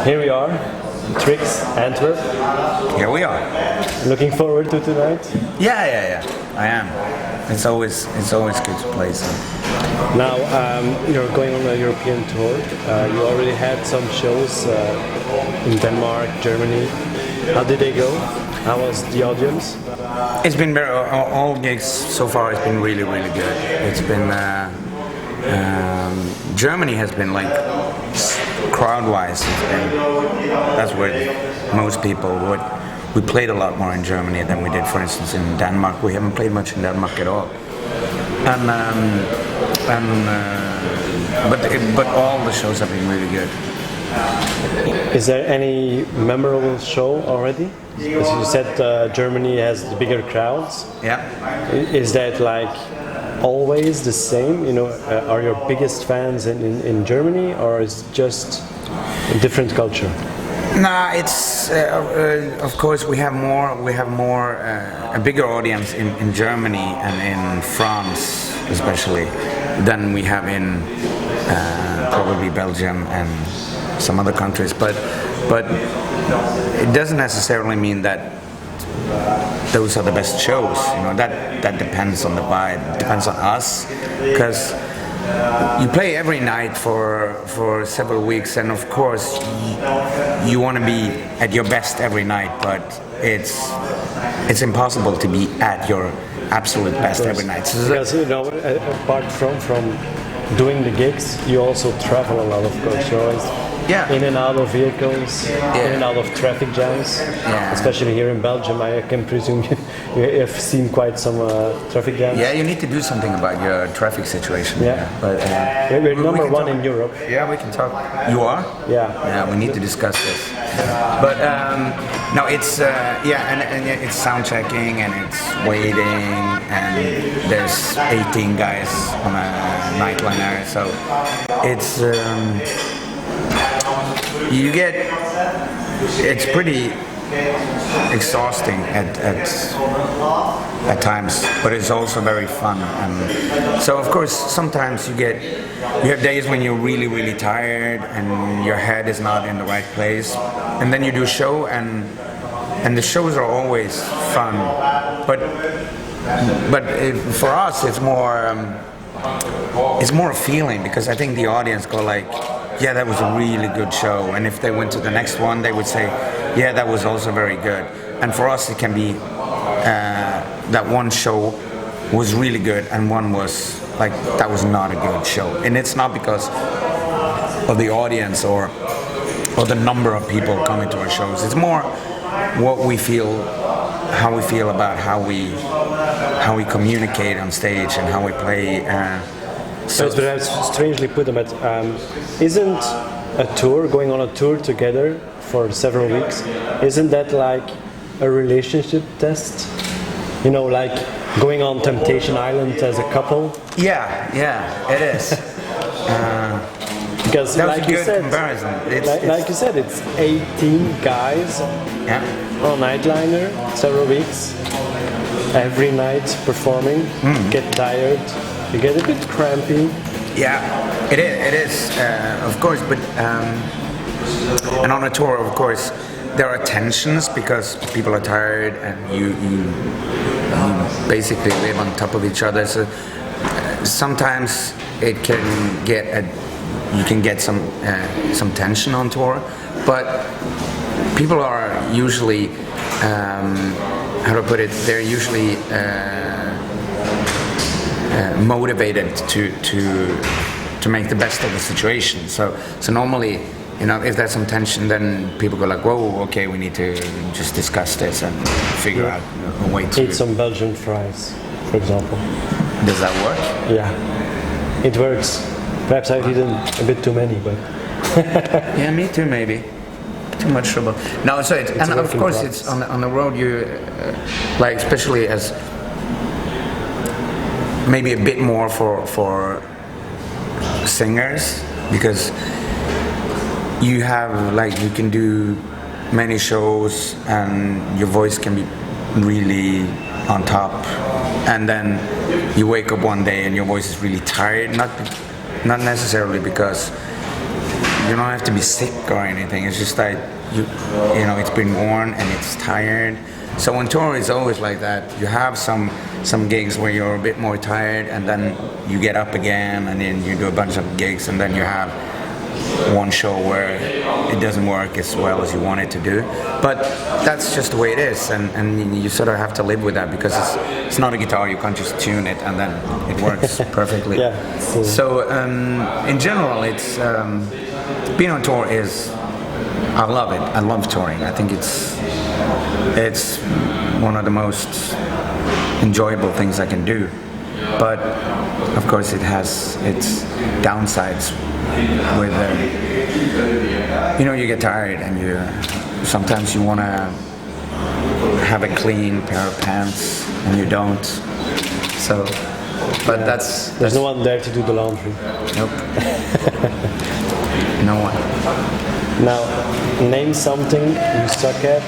Here we are, Trix, Antwerp. Here we are. Looking forward to tonight? Yeah. I am. It's always good to play. So. Now you're going on a European tour. You already had some shows in Denmark, Germany. How did they go? How was the audience? It's been all gigs so far. It's been really good. It's been Germany has been like crowd-wise. That's where most people would. We played a lot more in Germany than we did, for instance, in Denmark. We haven't played much in Denmark at all. But all the shows have been really good. Is there any memorable show already? As you said, Germany has the bigger crowds. Yeah. Is that like always the same? You know, are your biggest fans in Germany, or is it just a different culture? Nah, it's of course we have more a bigger audience in Germany and in France especially than we have in probably Belgium and some other countries, but it doesn't necessarily mean that those are the best shows. You know, that depends on the vibe. It depends on us, because you play every night for several weeks, and of course you want to be at your best every night, but it's impossible to be at your absolute best every night. So because apart from doing the gigs, you also travel a lot, of course. You're always in and out of vehicles, in and out of traffic jams. Especially here in Belgium, I can presume you have seen quite some traffic jams. Yeah, you need to do something about your traffic situation. Yeah, but we're number one in Europe. Yeah, we can talk. You are? Yeah, we need to discuss this. But no, it's and it's sound checking and it's waiting, and there's 18 guys on a nightliner, so it's it's pretty exhausting at times, but it's also very fun. And so of course sometimes you have days when you're really tired and your head is not in the right place, and then you do a show, and the shows are always fun, but for us it's more a feeling, because I think the audience go like, yeah, that was a really good show, and if they went to the next one they would say, yeah, that was also very good. And for us it can be that one show was really good and one was like, that was not a good show, and it's not because of the audience or the number of people coming to our shows. It's more what we feel, how we feel about how we communicate on stage and how we play. So it's perhaps strangely put, but isn't going on a tour together for several weeks, isn't that like a relationship test? You know, like going on Temptation Island as a couple? Yeah, it is. Because that like was a you good said, comparison. Like you said, it's 18 guys on nightliner, several weeks, every night performing, get tired, you get a bit crampy. Yeah, it is, of course, but and on a tour, of course, there are tensions because people are tired and you basically live on top of each other. So sometimes you can get some tension on tour, but people are usually how to put it? They're usually motivated to make the best of the situation. So normally, you know, if there's some tension, then people go like, whoa, okay, we need to just discuss this and figure out a way to eat some Belgian fries, for example. Does that work? Yeah, it works. Perhaps I've eaten a bit too many, but yeah, me too, maybe. Too much trouble. No, so it's and of course it's on the road. You like, especially as maybe a bit more for singers, because you can do many shows and your voice can be really on top, and then you wake up one day and your voice is really tired, not necessarily because you don't have to be sick or anything. It's just like you know, it's been worn and it's tired. So on tour it's always like that. You have some gigs where you're a bit more tired, and then you get up again, and then you do a bunch of gigs, and then you have one show where it doesn't work as well as you want it to do. But that's just the way it is, and you sort of have to live with that, because it's not a guitar. You can't just tune it and then it works perfectly. Yeah. So in general, it's being on tour is, I love it. I love touring. I think it's one of the most enjoyable things I can do. But of course it has its downsides with you know, you get tired and sometimes you want to have a clean pair of pants and you don't. So but there's no one there to do the laundry. Nope. No one. Now, name something you suck at,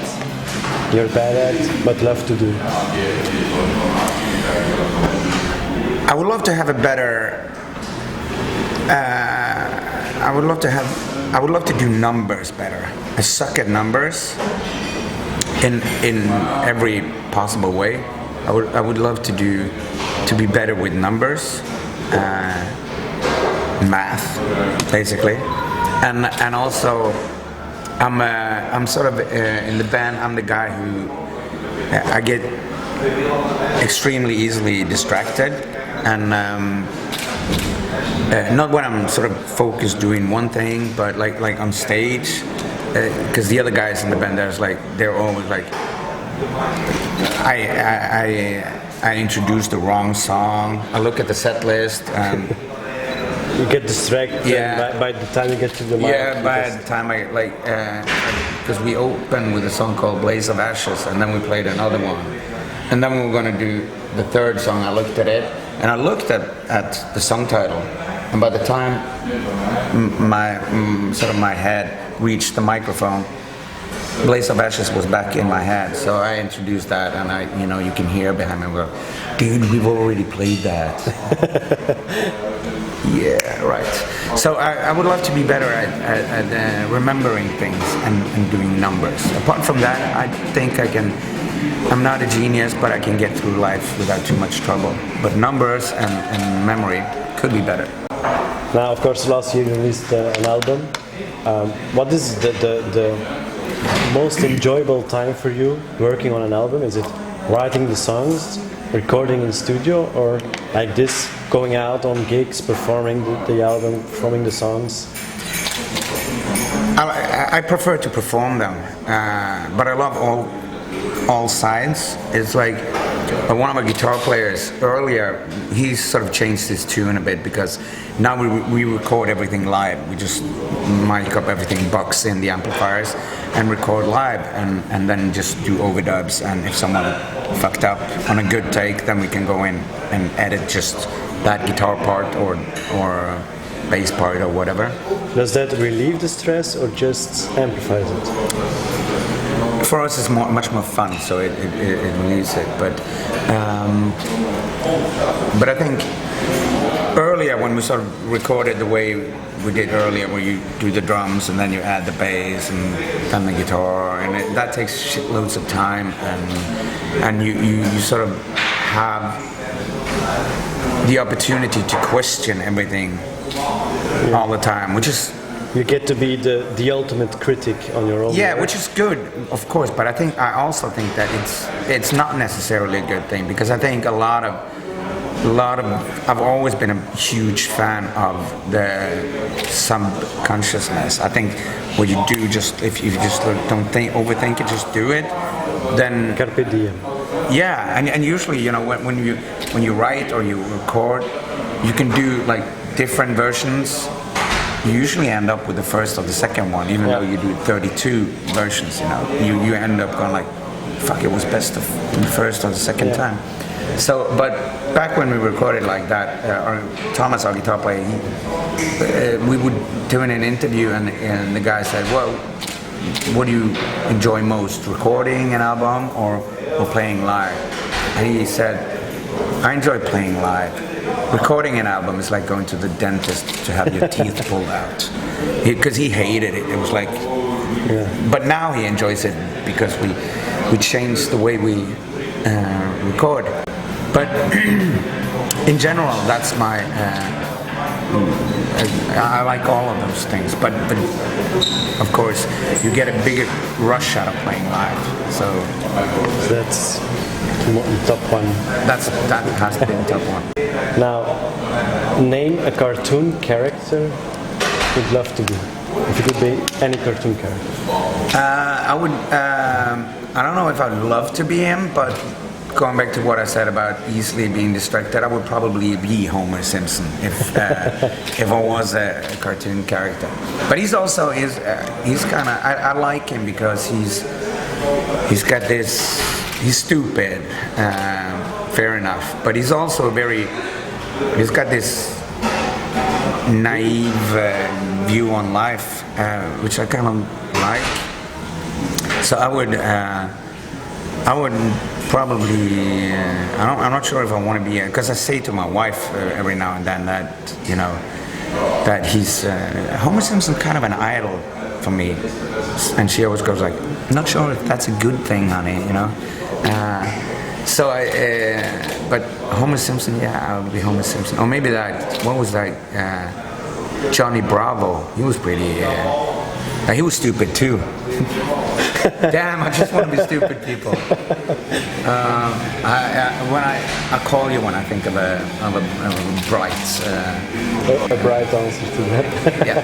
you're bad at, but love to do. I would love to have a better. I would love to do numbers better. I suck at numbers in every possible way. I would love to be better with numbers, math, basically, and also I'm sort of in the band. I'm the guy who I get extremely easily distracted, and not when I'm sort of focused doing one thing, but like on stage, because the other guys in the band, they're always like, I introduce the wrong song. I look at the set list. You get distracted. Yeah. By the time you get to the mic. Yeah, by the time I because we opened with a song called "Blaze of Ashes," and then we played another one, and then we were going to do the third song. I looked at it, and I looked at the song title, and by the time my head reached the microphone, "Blaze of Ashes" was back in my head. So I introduced that, and you can hear behind me go, "Dude, we've already played that." Yeah, right. So I would love to be better at remembering things and doing numbers. Apart from that, I think I can. I'm not a genius, but I can get through life without too much trouble. But numbers and memory could be better. Now, of course, last year you released an album. What is the most enjoyable time for you working on an album? Is it writing the songs, recording in studio, or like this, going out on gigs, performing the album, performing the songs? I prefer to perform them, but I love all sides. It's like one of my guitar players earlier, he sort of changed his tune a bit, because now we record everything live. We just mic up everything, box in the amplifiers, and record live, and then just do overdubs. And if someone fucked up on a good take, then we can go in and edit just that guitar part or bass part or whatever. Does that relieve the stress or just amplifies it? For us, it's much more fun, so it relieves it. But I think earlier, when we sort of recorded the way we did earlier, where you do the drums and then you add the bass and then the guitar, and that takes shitloads of time, and you sort of have the opportunity to question everything all the time, which is. You get to be the ultimate critic on your own. Yeah, work. which is good, of course. But I also think that it's not necessarily a good thing, because I think a lot of I've always been a huge fan of the subconsciousness. I think what you do, if you just don't overthink it, just do it, then Carpe diem. Yeah, and usually, when you write or you record, you can do like different versions. You usually end up with the first or the second one, even though you do 32 versions. You end up going like, fuck, it was best the first or the second time. So, but back when we recorded like that, Thomas, our guitar player, we would do an interview, and the guy said, well, what do you enjoy most, recording an album or playing live? And he said, I enjoy playing live. recording an album is like going to the dentist to have your teeth pulled out, because he hated it. It was like, but now he enjoys it because we changed the way we record. But in general, that's my. I like all of those things, but of course you get a bigger rush out of playing live. So that's top one. That has been top one. Now, name a cartoon character you'd love to be. If you could be any cartoon character. I would. I don't know if I'd love to be him, but going back to what I said about easily being distracted, I would probably be Homer Simpson if I was a cartoon character. But he's also he's kind of I like him because he's got this. He's stupid, fair enough. But he's also he's got this naive view on life, which I kind of like. So I would probably. I'm not sure if I want to be, because I say to my wife every now and then that that he's Homer Simpson, kind of an idol for me, and she always goes like, "I'm not sure if that's a good thing, honey," you know. So but Homer Simpson, yeah, I would be Homer Simpson, or maybe what was that? Johnny Bravo. He was pretty. He was stupid too. Damn, I just want to be stupid people. When I call you when I think of a bright. A bright answer to that. Yeah.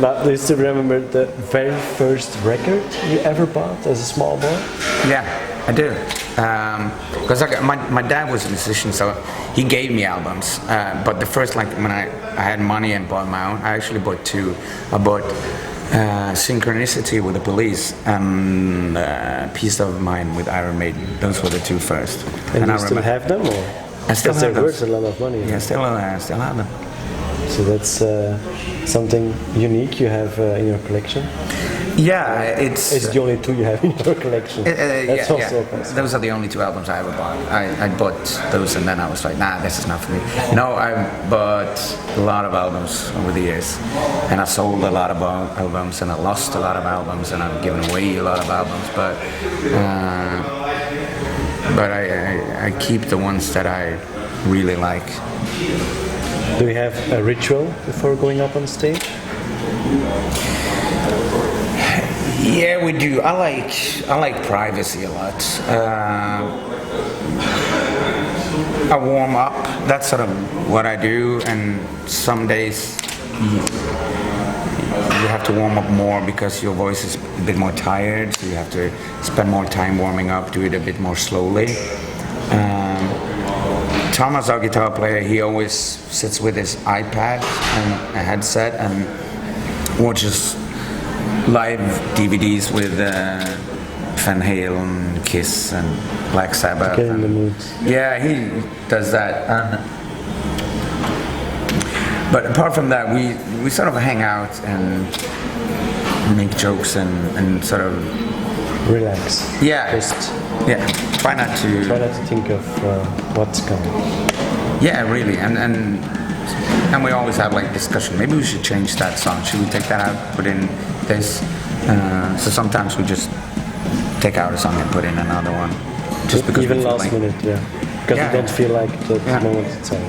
Now, do you still remember the very first record you ever bought as a small boy? Yeah, I do. Because my dad was a musician, so he gave me albums. But the first, like when I had money and bought my own, I actually bought two. I bought Synchronicity with the Police and Peace of Mind with Iron Maiden. Those were the two first. And you still have them, or? I still have them. They're worth a lot of money. Yeah, still have them. So that's something unique you have in your collection? Yeah, it's the only two you have in your collection. That's also possible. Those are the only two albums I ever bought. I bought those and then I was like, nah, this is not for me. No, I bought a lot of albums over the years, and I sold a lot of albums, and I lost a lot of albums, and I've given away a lot of albums, but I keep the ones that I really like. Do you have a ritual before going up on stage? Yeah, we do. I like privacy a lot. I warm up. That's sort of what I do. And some days you have to warm up more because your voice is a bit more tired. So you have to spend more time warming up. Do it a bit more slowly. Thomas, our guitar player, he always sits with his iPad and a headset and watches live DVDs with Van Halen, Kiss, and Black Sabbath. Get in the mood. Yeah, he does that. But apart from that, we sort of hang out and make jokes and sort of relax. Yeah. Try not to think of what's coming. Yeah, really, and we always have like discussion. Maybe we should change that song. Should we take that out, put in this? So sometimes we just take out a song and put in another one, just because even we feel last like, minute, because we don't feel like the moment itself.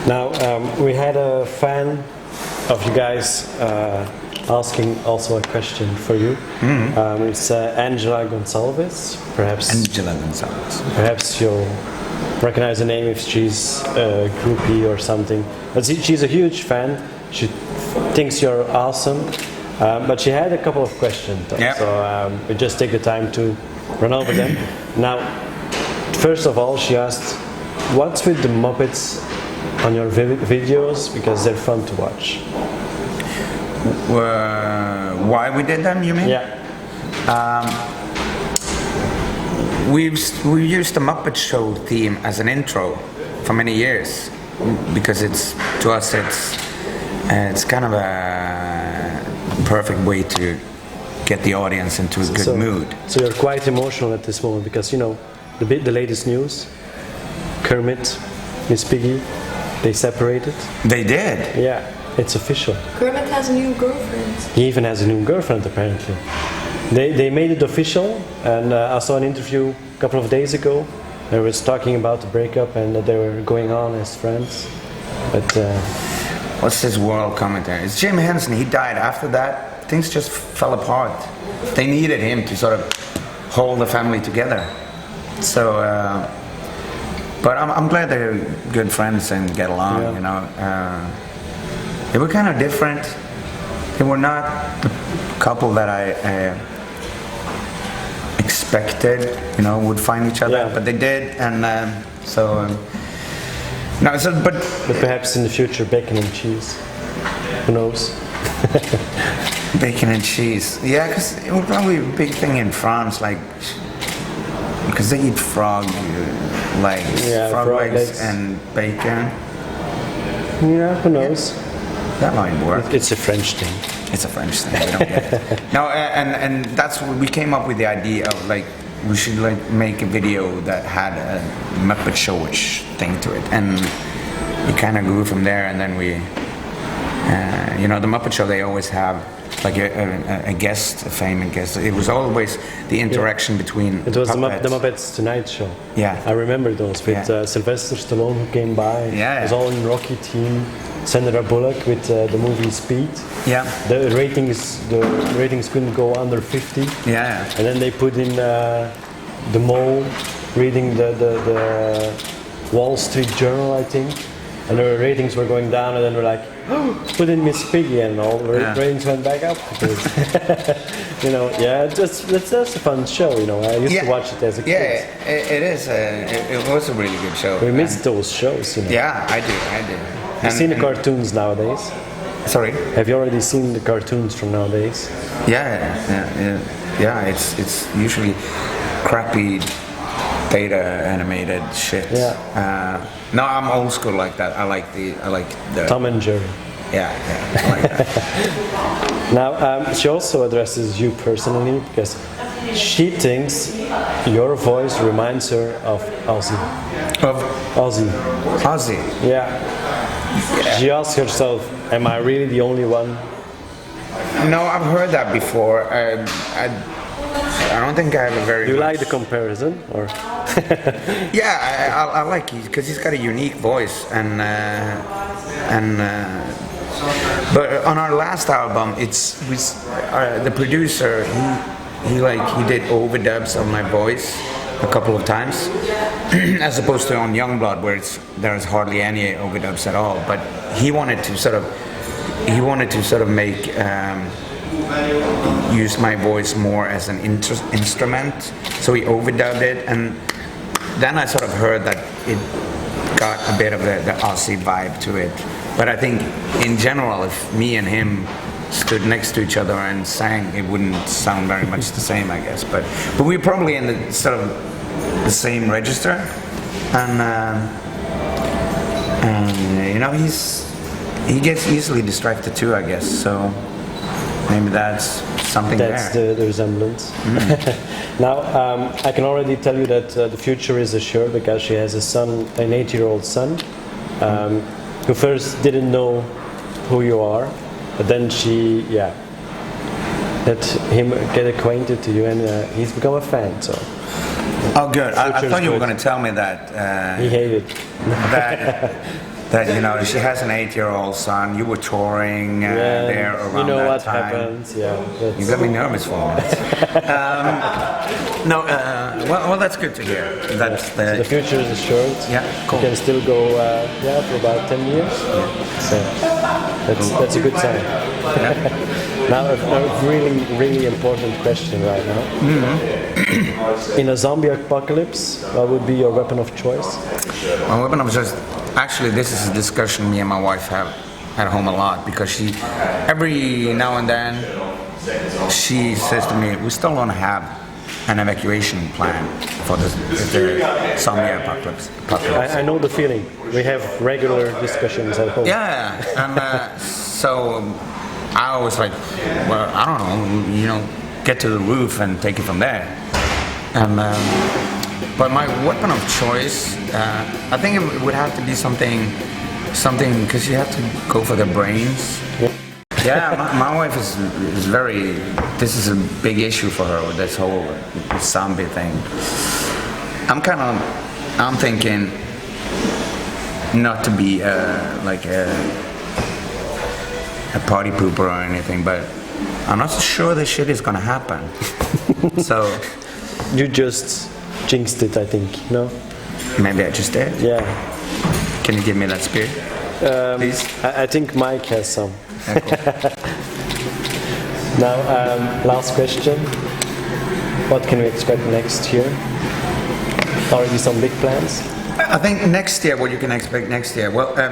Now we had a fan of you guys asking also a question for you. Mm-hmm. It's Angela Gonçalves. Perhaps you'll recognize the name if she's a groupie or something. But she's a huge fan. She thinks you're awesome. But she had a couple of questions, yep. So we just take the time to run over them. Now, first of all, she asked, what's with the Muppets on your videos, because they're fun to watch? Why we did them, you mean? Yeah. We've used the Muppet Show theme as an intro for many years, because to us it's kind of a perfect way to get the audience into a good mood. So you're quite emotional at this moment because the latest news, Kermit, Miss Piggy, They separated. They did. Yeah, it's official. Kermit has a new girlfriend. He even has a new girlfriend, apparently. They made it official, and I saw an interview a couple of days ago. They were talking about the breakup and that they were going on as friends. But what's his world commentary? It's Jim Henson. He died. After that, things just fell apart. They needed him to sort of hold the family together. So, but I'm glad they're good friends and get along. Yeah. You know, they were kind of different. They were not the couple that I expected, you know, would find each other, but they did, and no. So, but perhaps in the future, bacon and cheese. Who knows? Bacon and cheese, yeah, because it would probably be a big thing in France, like because they eat frog legs, frog legs and bacon. Yeah, who knows? That might work. It's a French thing. It's a French thing. We don't get it. No, and that's what we came up with the idea of, like, we should like make a video that had a Muppet Show-ish thing to it, and we kind of grew from there. And then we, you know, the Muppet Show, they always have like a guest, a famous guest. It was always the interaction between. It was the Muppets Tonight Show. Yeah, I remember those with Sylvester Stallone who came by. Yeah, it was all in Rocky team. Sandra Bullock with the movie Speed. Yeah. The ratings couldn't go under 50. Yeah. And then they put in the mole reading the Wall Street Journal, I think. And the ratings were going down, and then we're like, oh, put in Miss Piggy, and all the ratings went back up. Because, you know, that's a fun show, you know. I used to watch it as a kid. Yeah, it is. It was a really good show. We missed those shows, you know. Yeah, I do. Have you seen the cartoons nowadays? Sorry? Have you already seen the cartoons from nowadays? Yeah. It's usually crappy data animated shit. Yeah. No, I'm old school like that. I like the Tom and Jerry. Yeah, I like that. Now, she also addresses you personally because she thinks your voice reminds her of Ozzy. Of Ozzy. Yeah. She asks herself, am I really the only one? No, I've heard that before. I don't think I have a very... Do you like the comparison? Or? Yeah, I like it because he's got a unique voice. But on our last album, the producer, he did overdubs of my voice a couple of times, as opposed to on Youngblood where there's hardly any overdubs at all. But he wanted to sort of make use my voice more as an instrument, so he overdubbed it, and then I sort of heard that it got a bit of the Aussie vibe to it. But I think in general, if me and him stood next to each other and sang, it wouldn't sound very much the same, I guess. But we're probably in the sort of the same register, and you know, he gets easily distracted too, I guess. So maybe that's something that's there. the resemblance. Now, I can already tell you that the future is assured because she has a son, an 8-year-old son, who first didn't know who you are, but then she, let him get acquainted to you, and he's become a fan. So. Oh, good. I thought you were going to tell me that. He hated. That you know, she has an 8-year-old son. You were touring there around you know that what time. happens. You got me nervous for a minute. Well, that's good to hear. That's so the future is assured. Yeah, cool. You can still go for about 10 years. So that's a good sign. Now, a really important question right now. Mm-hmm. In a zombie apocalypse, what would be your weapon of choice? My weapon of choice. Actually, this is a discussion me and my wife have at home a lot, because she, every now and then, she says to me, we still don't have an evacuation plan for the zombie apocalypse. I know the feeling. We have regular discussions at home. Yeah, and so I was like, well, I don't know, you know, get to the roof and take it from there. And but my weapon of choice, I think it would have to be something something, because you have to go for the brains. Yeah, my wife is very. This is a big issue for her with this whole zombie thing. I'm thinking not to be like a party pooper or anything, but I'm not so sure this shit is gonna happen. So You just jinxed it, I think. No? maybe I just did. Yeah. Can you give me that spear, please? I think Mike has some. Yeah, cool. Now, last question. What can we expect next year? Already some big plans? I think next year, what you can expect next year. Well, the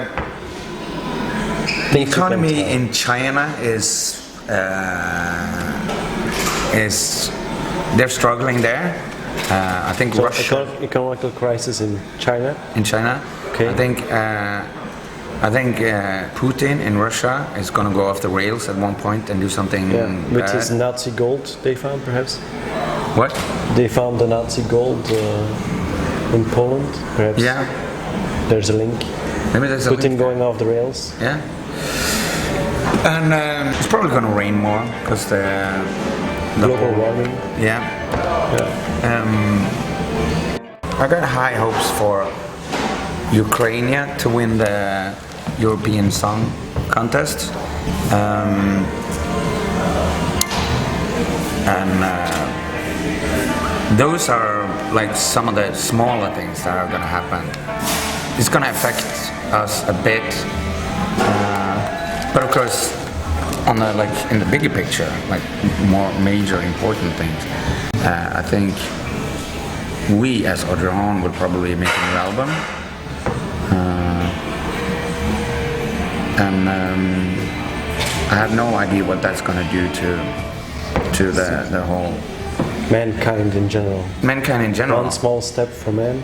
Things you can economy tell. in China is they're struggling there. I think So Russia economical crisis in China. in China. Okay. I think Putin in Russia is going to go off the rails at one point and do something Yeah. With bad. his Nazi gold they found, perhaps. What? They found the Nazi gold in Poland, perhaps. Yeah. There's a link. Maybe there's a Putin link. going off the rails. Yeah. And it's probably going to rain more because the Global warming. Yeah. Yeah. I got high hopes for Ukraine to win the European Song Contest. Those are like some of the smaller things that are going to happen. It's going to affect us a bit, but of course, on the in the bigger picture, like more major important things, I think we as Audrey Horne will probably make a new album, and I have no idea what that's going to do to the whole Mankind in general. mankind in general. One small step for man,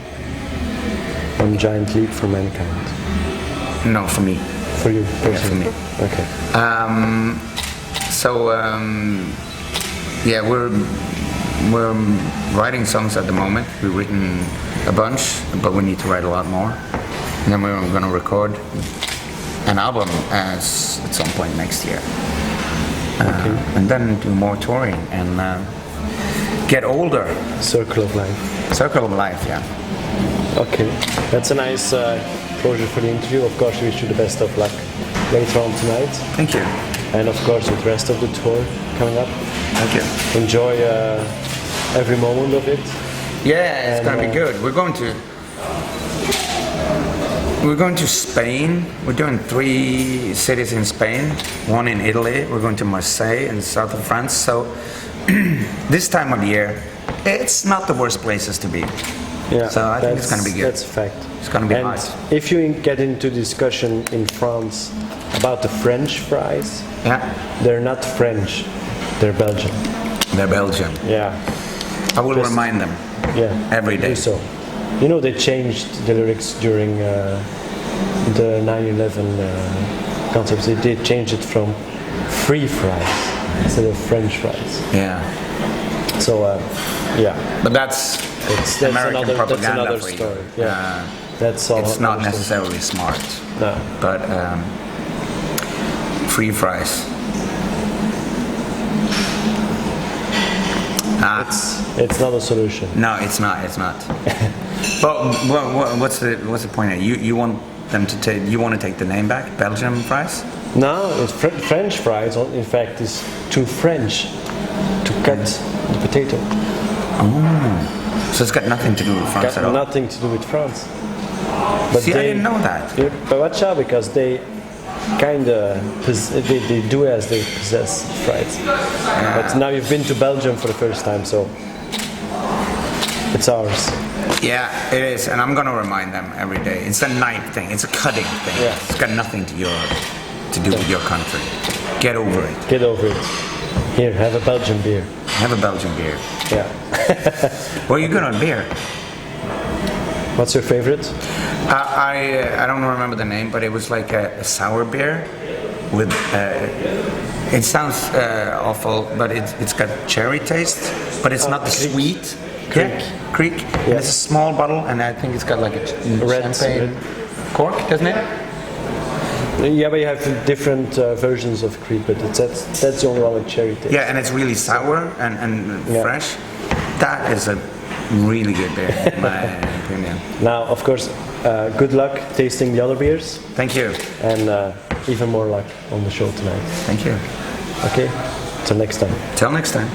one giant leap for mankind. No, for me. For you, Yeah, for personally. me. Okay. Yeah, we're writing songs at the moment. We've written a bunch, but we need to write a lot more. And then we're going to record an album at some point next year. And then do more touring and get older. Circle of life. Circle of life, yeah. Okay, that's a nice closure for the interview. Of course, we wish you the best of luck later on tonight, Thank you. and of course with the rest of the tour coming up. Thank you. Enjoy every moment of it. Yeah, it's And, going to be good. We're going to Spain. We're doing 3 cities in Spain, 1 in Italy. We're going to Marseille in the south of France. So this time of the year, it's not the worst places to be. Yeah, So I think it's that's- going to be good. That's a fact. It's going to be And hot. if you get into discussion in France about the French fries, Yeah, they're not French, they're Belgian. they're Belgian. Yeah, I will Just- remind them yeah. every day. Do so. You know, they changed the lyrics during the 9/11 concepts. They did change it from free fries instead of French fries. Yeah, So, yeah, but that's that's American another propaganda for you. story. Yeah, that's all. It's not understood. necessarily smart, No. but free fries. It's not a solution. No, it's not. It's not. But what's the point? You want them to take? You want to take the name back? Belgium fries? No, it's French fries. In fact, is too French to cut the potato. So it's got nothing to do with France Got at all. nothing to do with France. But See, I didn't know that. Yeah, but watch out, because they kind of they do as they possess fries. But now you've been to Belgium for the first time, so it's ours. Yeah, it is, and I'm gonna remind them every day. It's a knife thing. It's a cutting thing. Yeah. It's got nothing to do with your country. Get over it. Get over it. Here, have a Belgian beer. Have a Belgian beer. Yeah. Well, you're good on beer. What's your favorite? I don't remember the name, but it was like a sour beer with. It sounds awful, but it's got cherry taste, but it's not the Kriek. sweet. Kriek. Yeah, Kriek. And Yeah. it's a small bottle, and I think it's got like a Red- champagne red. cork, doesn't it? Yeah, but you have different versions of Creed, but that's the only one with cherry taste. Yeah, and it's really sour and fresh. That is a really good beer, in my opinion. Now, of course, good luck tasting the other beers. Thank you. And even more luck on the show tonight. Thank you. Okay, till next time. Till next time.